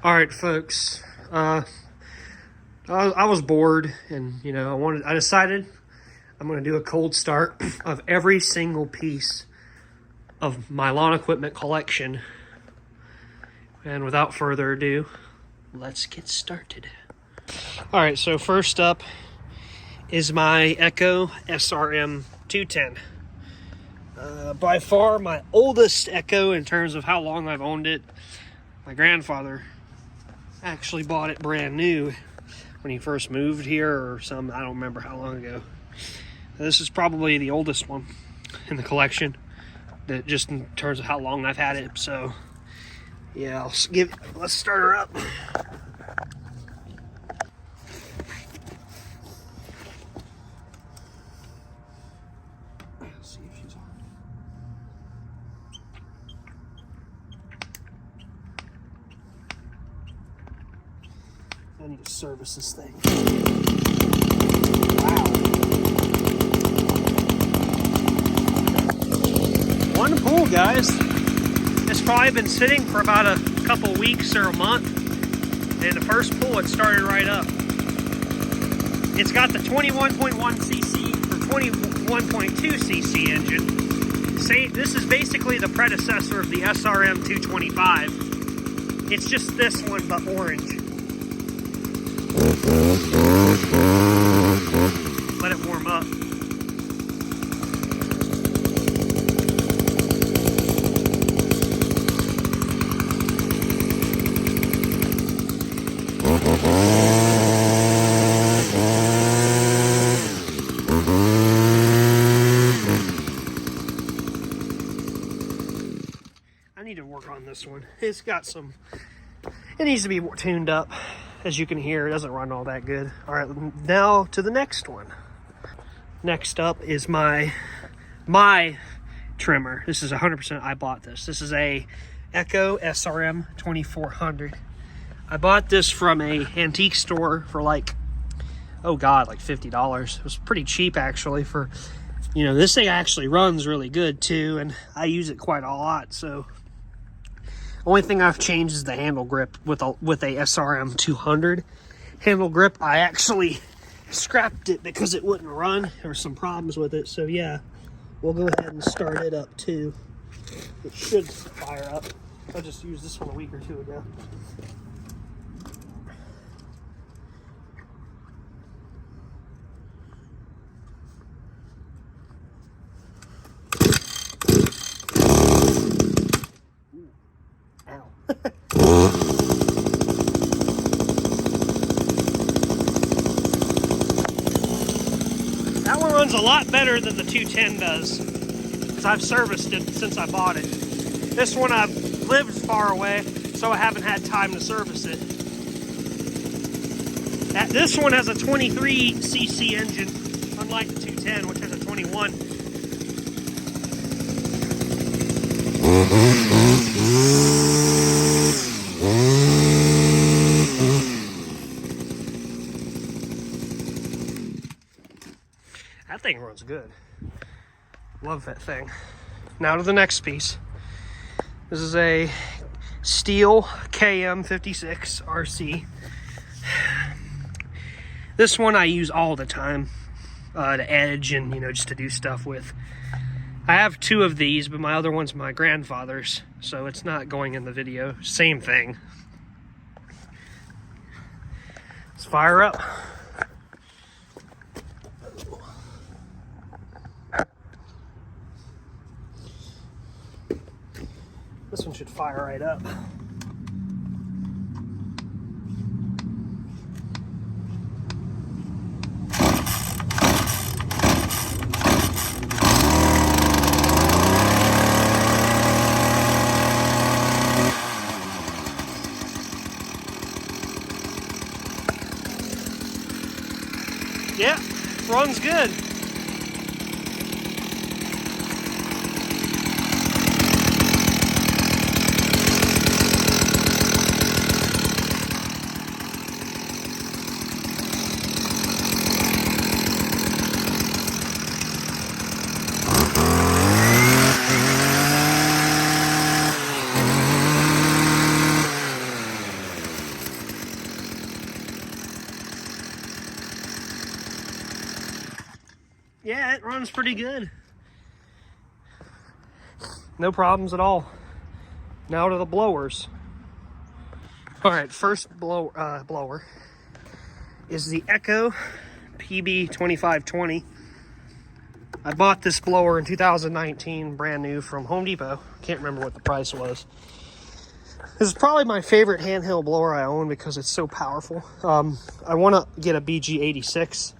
All right, folks. I was bored, and I decided I'm going to do a cold start of every single piece of my lawn equipment collection. And without further ado, let's get started. All right, so first up is my Echo SRM 210. By far my oldest Echo in terms of how long I've owned it. My grandfather actually bought it brand new when he first moved here, or I don't remember how long ago. This is probably the oldest one in the collection, that just in terms of how long I've had it. So yeah, let's start her up. Let's see if she's on. I need to service this thing. Wow. One pull, guys. It's probably been sitting for about a couple weeks or a month. And the first pull, it started right up. It's got the 21.1 cc or 21.2 cc engine. This is basically the predecessor of the SRM 225. It's just this one, but orange. Let it warm up. I need to work on this one. It needs to be tuned up. As you can hear, it doesn't run all that good. All right, now to the next one. Next up is my trimmer. This is 100%, I bought this. This is a Echo SRM 2400. I bought this from a antique store for like $50. It was pretty cheap actually for, this thing actually runs really good too, and I use it quite a lot. So only thing I've changed is the handle grip with a SRM 200 handle grip. I actually scrapped it because it wouldn't run. There were some problems with it. So yeah, we'll go ahead and start it up too. It should fire up. I just used this one a week or two ago. That one runs a lot better than the 210 does, because I've serviced it since I bought it. This one I've lived far away, so I haven't had time to service it. This one has a 23 cc engine, unlike the 210, which has a 21. That thing runs good. Love that thing. Now to the next piece. This is a Stihl KM56 RC. This one I use all the time to edge and, just to do stuff with. I have two of these, but my other one's my grandfather's, so it's not going in the video. Same thing. Let's fire up. This one should fire right up. Yeah, runs good. Yeah, it runs pretty good. No problems at all. Now to the blowers. All right, first blower is the Echo PB2520. I bought this blower in 2019, brand new from Home Depot. Can't remember what the price was. This is probably my favorite handheld blower I own because it's so powerful. I want to get a BG86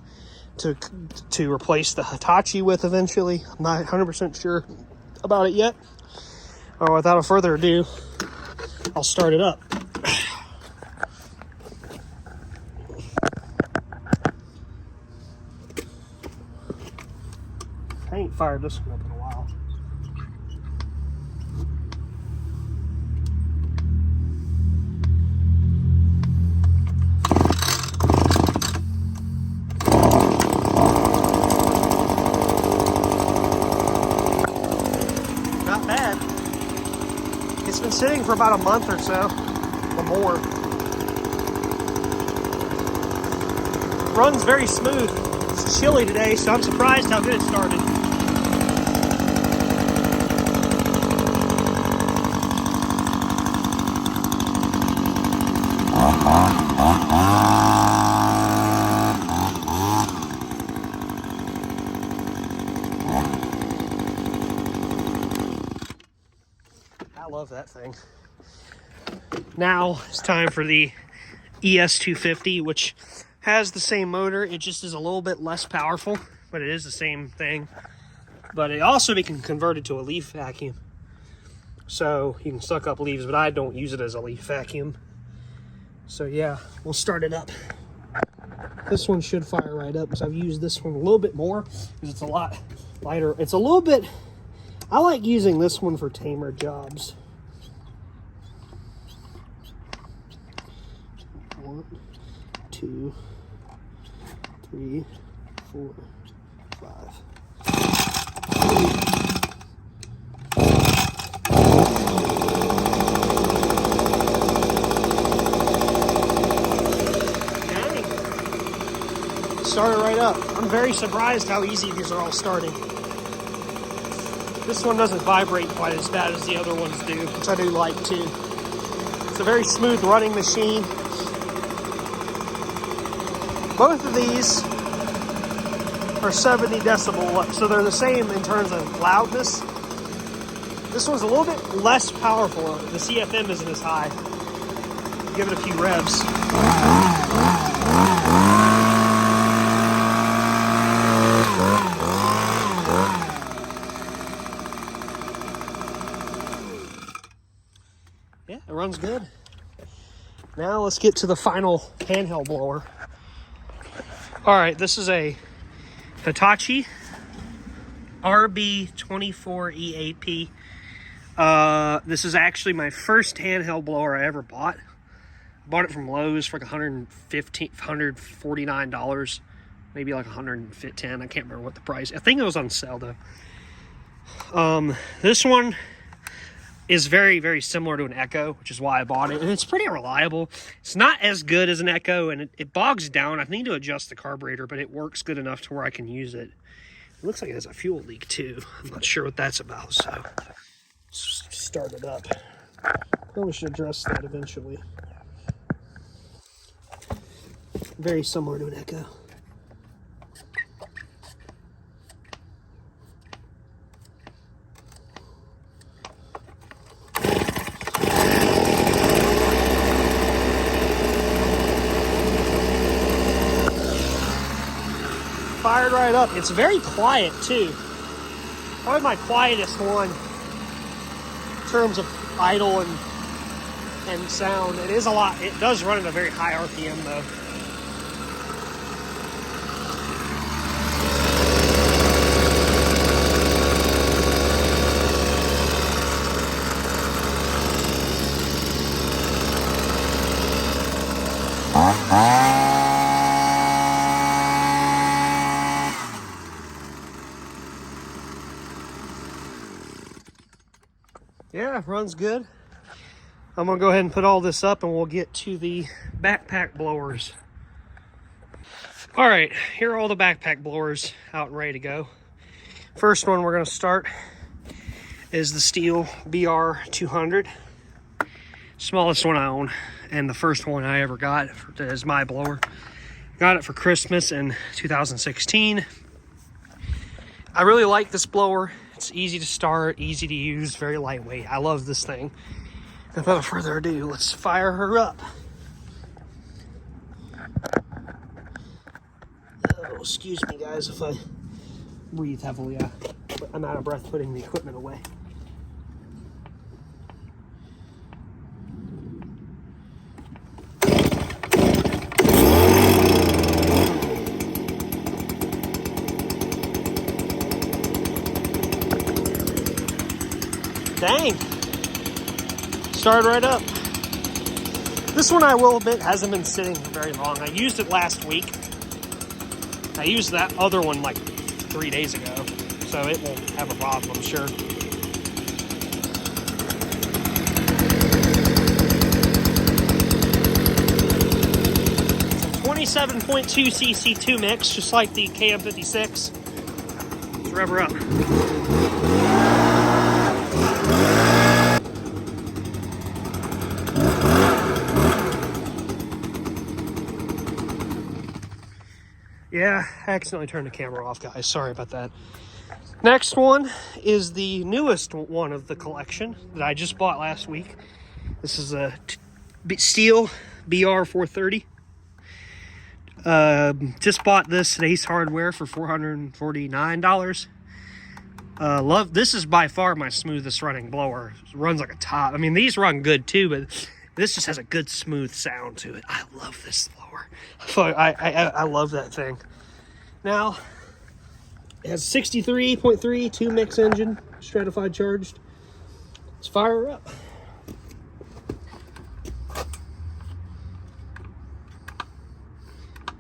to replace the Hitachi with eventually. I'm not 100% sure about it yet. Without further ado, I'll start it up. I ain't fired this one up in a while. Not bad. It's been sitting for about a month or so, or more. Runs very smooth. It's chilly today, so I'm surprised how good it started. I love that thing. Now it's time for the ES250, which has the same motor. It just is a little bit less powerful, but it is the same thing. But it also can convert it to a leaf vacuum. So you can suck up leaves, but I don't use it as a leaf vacuum. So yeah, we'll start it up. This one should fire right up because I've used this one a little bit more because it's a lot lighter. It's a little bit, I like using this one for tamer jobs. 1, 2, 3, 4, 5. Started right up. I'm very surprised how easy these are all starting. This one doesn't vibrate quite as bad as the other ones do, which I do like too. It's a very smooth running machine. Both of these are 70 decibel, so they're the same in terms of loudness. This one's a little bit less powerful. The CFM isn't as high. Give it a few revs. Yeah, it runs good. Now let's get to the final handheld blower. All right, this is a Hitachi RB24EAP. This is actually my first handheld blower I ever bought. I bought it from Lowe's for like $149, maybe like $110. I can't remember what the price. I think it was on sale though. This one is very, very similar to an Echo, which is why I bought it. And it's pretty reliable. It's not as good as an Echo, and it bogs down. I need to adjust the carburetor, but it works good enough to where I can use it. It looks like it has a fuel leak too. I'm not sure what that's about, so let's start it up. Probably should address that eventually. Very similar to an Echo. Fired right up. It's very quiet too. Probably my quietest one in terms of idle and sound. It is a lot. It does run at a very high RPM though. Yeah, runs good. I'm gonna go ahead and put all this up and we'll get to the backpack blowers. All right, here are all the backpack blowers out and ready to go. First one we're going to start is the Stihl BR200. Smallest one I own, and the first one I ever got as my blower. Got it for Christmas in 2016. I really like this blower. It's easy to start, easy to use, very lightweight. I love this thing. Without further ado, let's fire her up. Oh, excuse me, guys, if I breathe heavily. I'm out of breath putting the equipment away. Dang! Started right up. This one, I will admit, hasn't been sitting very long. I used it last week. I used that other one like 3 days ago, so it won't have a problem, I'm sure. It's a 27.2 cc2 mix, just like the KM56. Let's rev her up. Yeah, I accidentally turned the camera off, guys. Sorry about that. Next one is the newest one of the collection that I just bought last week. This is a Stihl BR430. Just bought this at Ace Hardware for $449. This is by far my smoothest running blower. It runs like a top. I mean, these run good too, but this just has a good smooth sound to it. I love this blower. I love that thing. Now, it has 63.3 2-mix engine, stratified charged. Let's fire her up.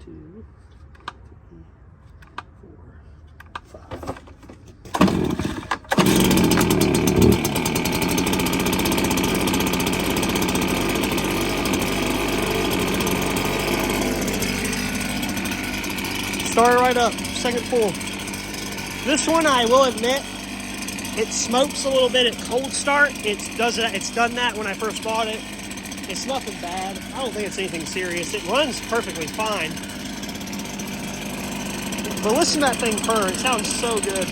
Two, three, four, five. Start right up, second full. This one, I will admit, it smokes a little bit at cold start. It's done that when I first bought it. It's nothing bad. I don't think it's anything serious. It runs perfectly fine. But listen to that thing purr. It sounds so good.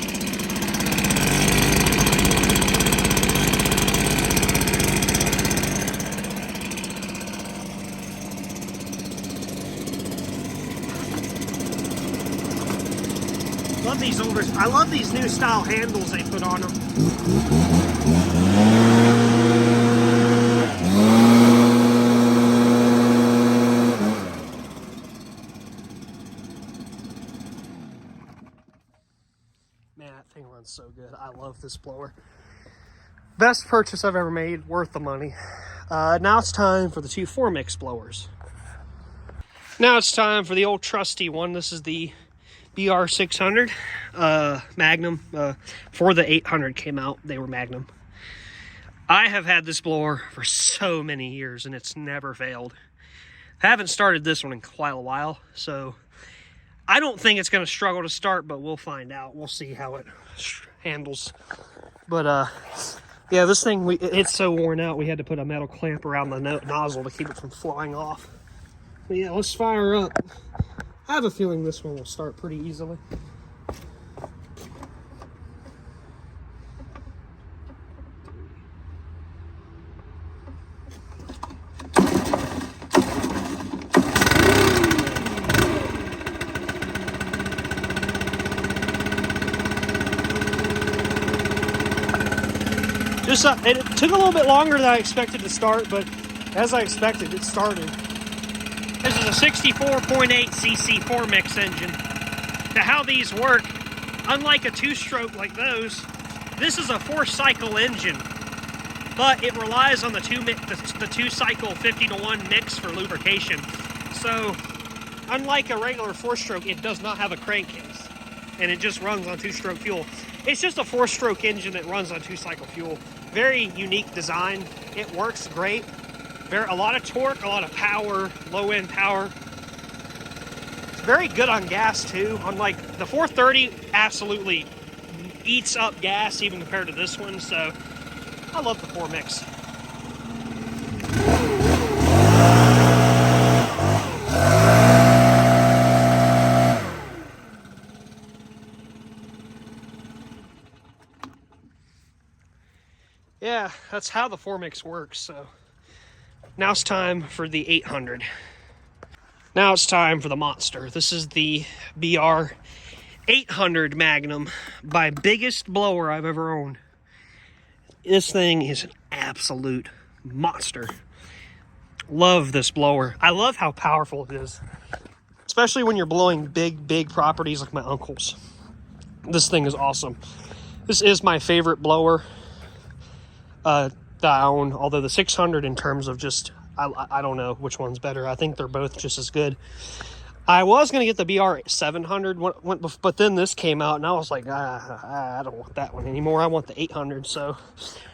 I love these new style handles they put on them. Man, that thing runs so good. I love this blower. Best purchase I've ever made, worth the money. Now it's time for the two 4-mix blowers. Now it's time for the old trusty one. This is the BR600 Magnum. Before the 800 came out, they were Magnum. I have had this blower for so many years and it's never failed. I haven't started this one in quite a while, so I don't think it's going to struggle to start, but we'll find out. We'll see how it handles. But yeah, this thing, it's so worn out, we had to put a metal clamp around the nozzle to keep it from flying off. But yeah, let's fire up. I have a feeling this one will start pretty easily. It took a little bit longer than I expected to start, but as I expected, it started. This is a 64.8 cc 4-mix engine. Now, how these work, unlike a 2-stroke like those, this is a 4-cycle engine, but it relies on the 2-cycle 50-to-1 mix for lubrication. So, unlike a regular 4-stroke, it does not have a crankcase, and it just runs on 2-stroke fuel. It's just a 4-stroke engine that runs on 2-cycle fuel. Very unique design. It works great. A lot of torque, a lot of power, low-end power. Very good on gas too. Unlike the 430, absolutely eats up gas even compared to this one. So I love the 4Mix. Yeah, that's how the 4Mix works. So now it's time for the 800. Now it's time for the monster. This is the BR800 Magnum, by biggest blower I've ever owned. This thing is an absolute monster. Love this blower. I love how powerful it is, especially when you're blowing big properties like my uncle's. This thing is awesome. This is my favorite blower that I own, although the 600 in terms of just, I don't know which one's better. I think they're both just as good. I was going to get the BR700, but then this came out, and I was like, I don't want that one anymore. I want the 800. So,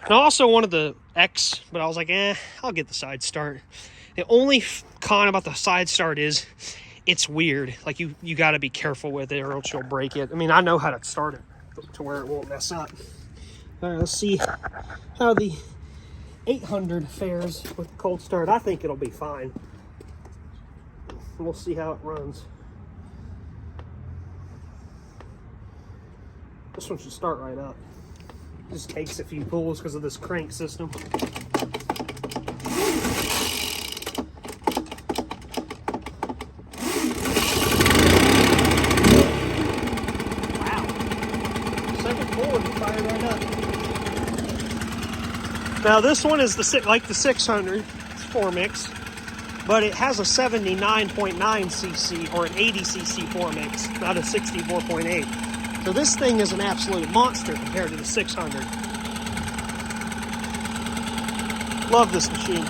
and I also wanted the X, but I was like, I'll get the side start. The only con about the side start is it's weird. Like, you got to be careful with it, or else you'll break it. I mean, I know how to start it to where it won't mess up. All right, let's see how the 800 fares with cold start. I think it'll be fine. We'll see how it runs. This one should start right up. It just takes a few pulls because of this crank system. Wow. Second pull and it fired right up. Now this one is like the 600. It's 4Mix. But it has a 79.9 cc or an 80 cc 4Mix, not a 64.8. So this thing is an absolute monster compared to the 600. Love this machine.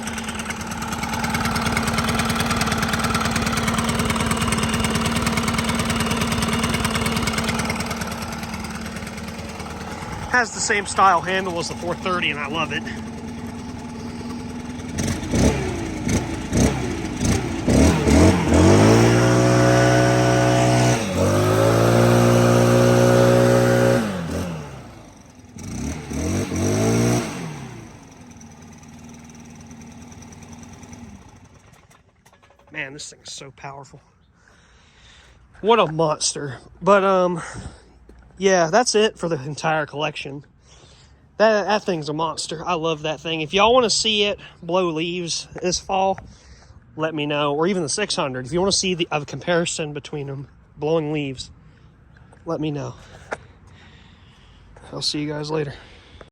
Has the same style handle as the 430, and I love it. Man, this thing is so powerful. What a monster. But yeah, that's it for the entire collection. That thing's a monster. I love that thing. If y'all want to see it blow leaves this fall, let me know. Or even the 600. If you want to see a comparison between them blowing leaves, let me know. I'll see you guys later.